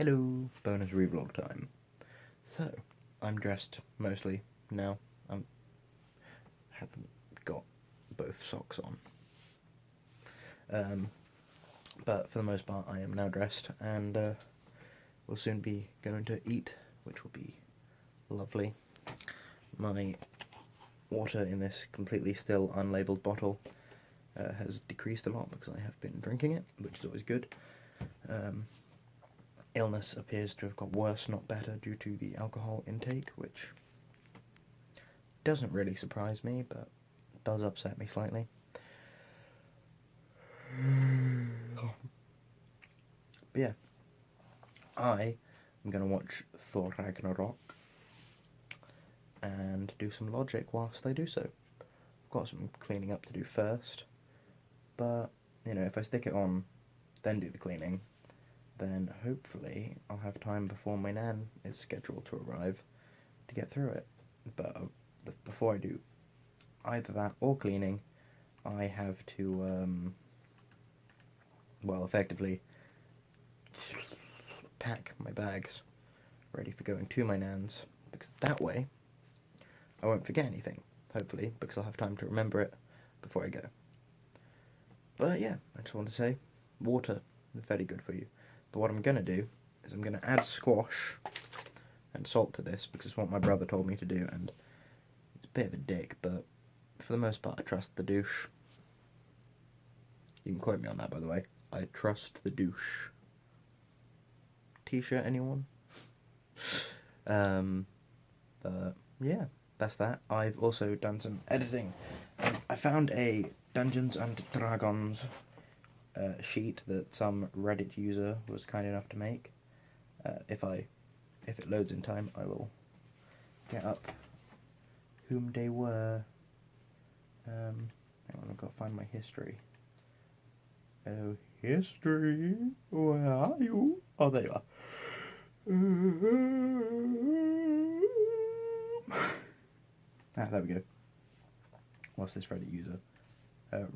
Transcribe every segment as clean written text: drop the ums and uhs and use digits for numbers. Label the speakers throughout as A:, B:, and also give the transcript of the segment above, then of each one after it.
A: Hello, bonus ReeVlog time. So, I'm dressed mostly now. I haven't got both socks on. But for the most part I am now dressed and we'll soon be going to eat, which will be lovely. My water in this completely still unlabelled bottle has decreased a lot because I have been drinking it, which is always good. Illness appears to have got worse, not better, due to the alcohol intake, which doesn't really surprise me, but does upset me slightly. But yeah, I am going to watch Thor Ragnarok and do some logic whilst I do so. I've got some cleaning up to do first, but, you know, if I stick it on, then do the cleaning, then hopefully I'll have time before my nan is scheduled to arrive to get through it. But before I do either that or cleaning, I have to, well, effectively pack my bags ready for going to my nan's, because that way I won't forget anything, hopefully, because I'll have time to remember it before I go. But yeah, I just want to say, water is very good for you. But what I'm going to do is I'm going to add squash and salt to this, because it's what my brother told me to do, and it's a bit of a dick, but for the most part I trust the douche. You can quote me on that, by the way. I trust the douche. T-shirt, anyone? But yeah, that's that. I've also done some editing. I found a Dungeons and Dragons sheet that some Reddit user was kind enough to make. If it loads in time, I will get up whom they were. Hang on, I've got to find my history. Oh, history, where are you? Oh, there you are. There we go. What's this Reddit user?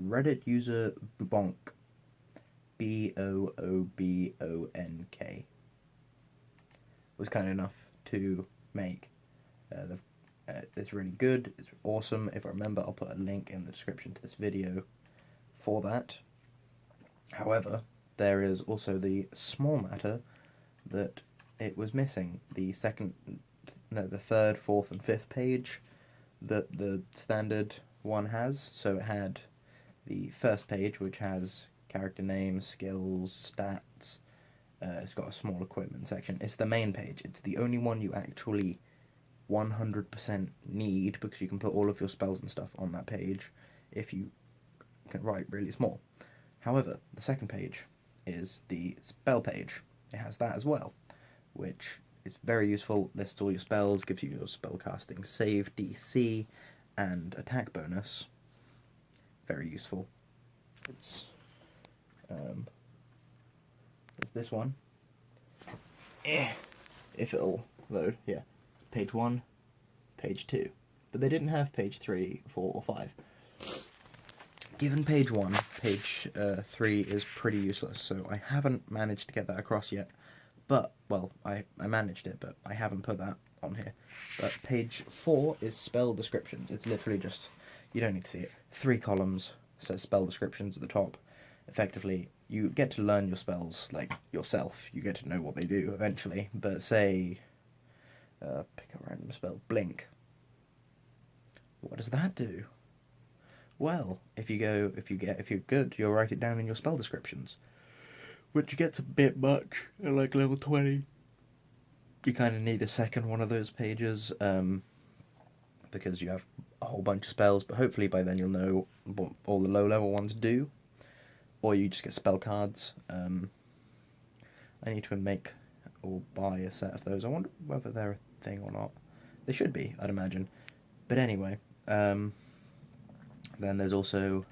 A: Reddit user Boobonk. Boobonk. Was kind enough to make. It's really good. It's awesome. If I remember, I'll put a link in the description to this video for that. However, there is also the small matter that it was missing the third, fourth, and fifth page that the standard one has. So it had the first page, which has character names, skills, stats. It's got a small equipment section. It's the main page. It's the only one you actually 100% need, because you can put all of your spells and stuff on that page if you can write really small. However, the second page is the spell page. It has that as well, which is very useful. Lists all your spells, gives you your spellcasting save, DC, and attack bonus. Very useful. It's this one. If it'll load, yeah. Page 1, page 2. But they didn't have page 3, 4, or 5. Given page 1, page 3 is pretty useless, so I haven't managed to get that across yet. But, well, I managed it, but I haven't put that on here. But page 4 is spell descriptions. It's literally just, you don't need to see it, 3 columns, says spell descriptions at the top. Effectively, you get to learn your spells, like, yourself. You get to know what they do, eventually. But say, pick a random spell, blink. What does that do? Well, if you're good, you'll write it down in your spell descriptions, which gets a bit much at like level 20. You kind of need a second one of those pages, because you have a whole bunch of spells, but hopefully by then you'll know what all the low level ones do, or you just get spell cards. I need to make or buy a set of those. I wonder whether they're a thing or not. They should be, I'd imagine. But anyway, then there's also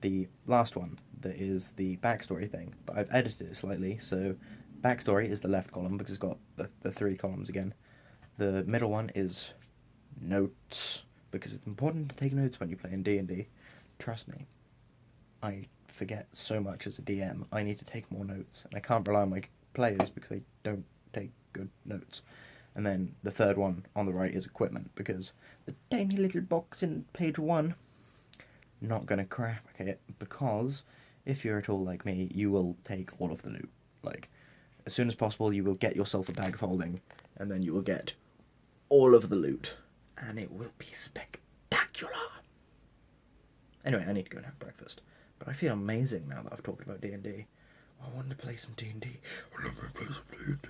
A: the last one, that is the backstory thing, but I've edited it slightly, so backstory is the left column, because it's got the 3 columns again. The middle one is notes, because it's important to take notes when you play in D&D. Trust me, I forget so much as a DM. I need to take more notes, and I can't rely on my players because they don't take good notes. And then the third one on the right is equipment, because the tiny little box in page 1, not gonna crack it, because if you're at all like me, you will take all of the loot. Like, as soon as possible, you will get yourself a bag of holding, and then you will get all of the loot, and it will be spectacular. Anyway, I need to go and have breakfast, but I feel amazing now that I've talked about D&D. I want to play some D&D. I love to play some D&D.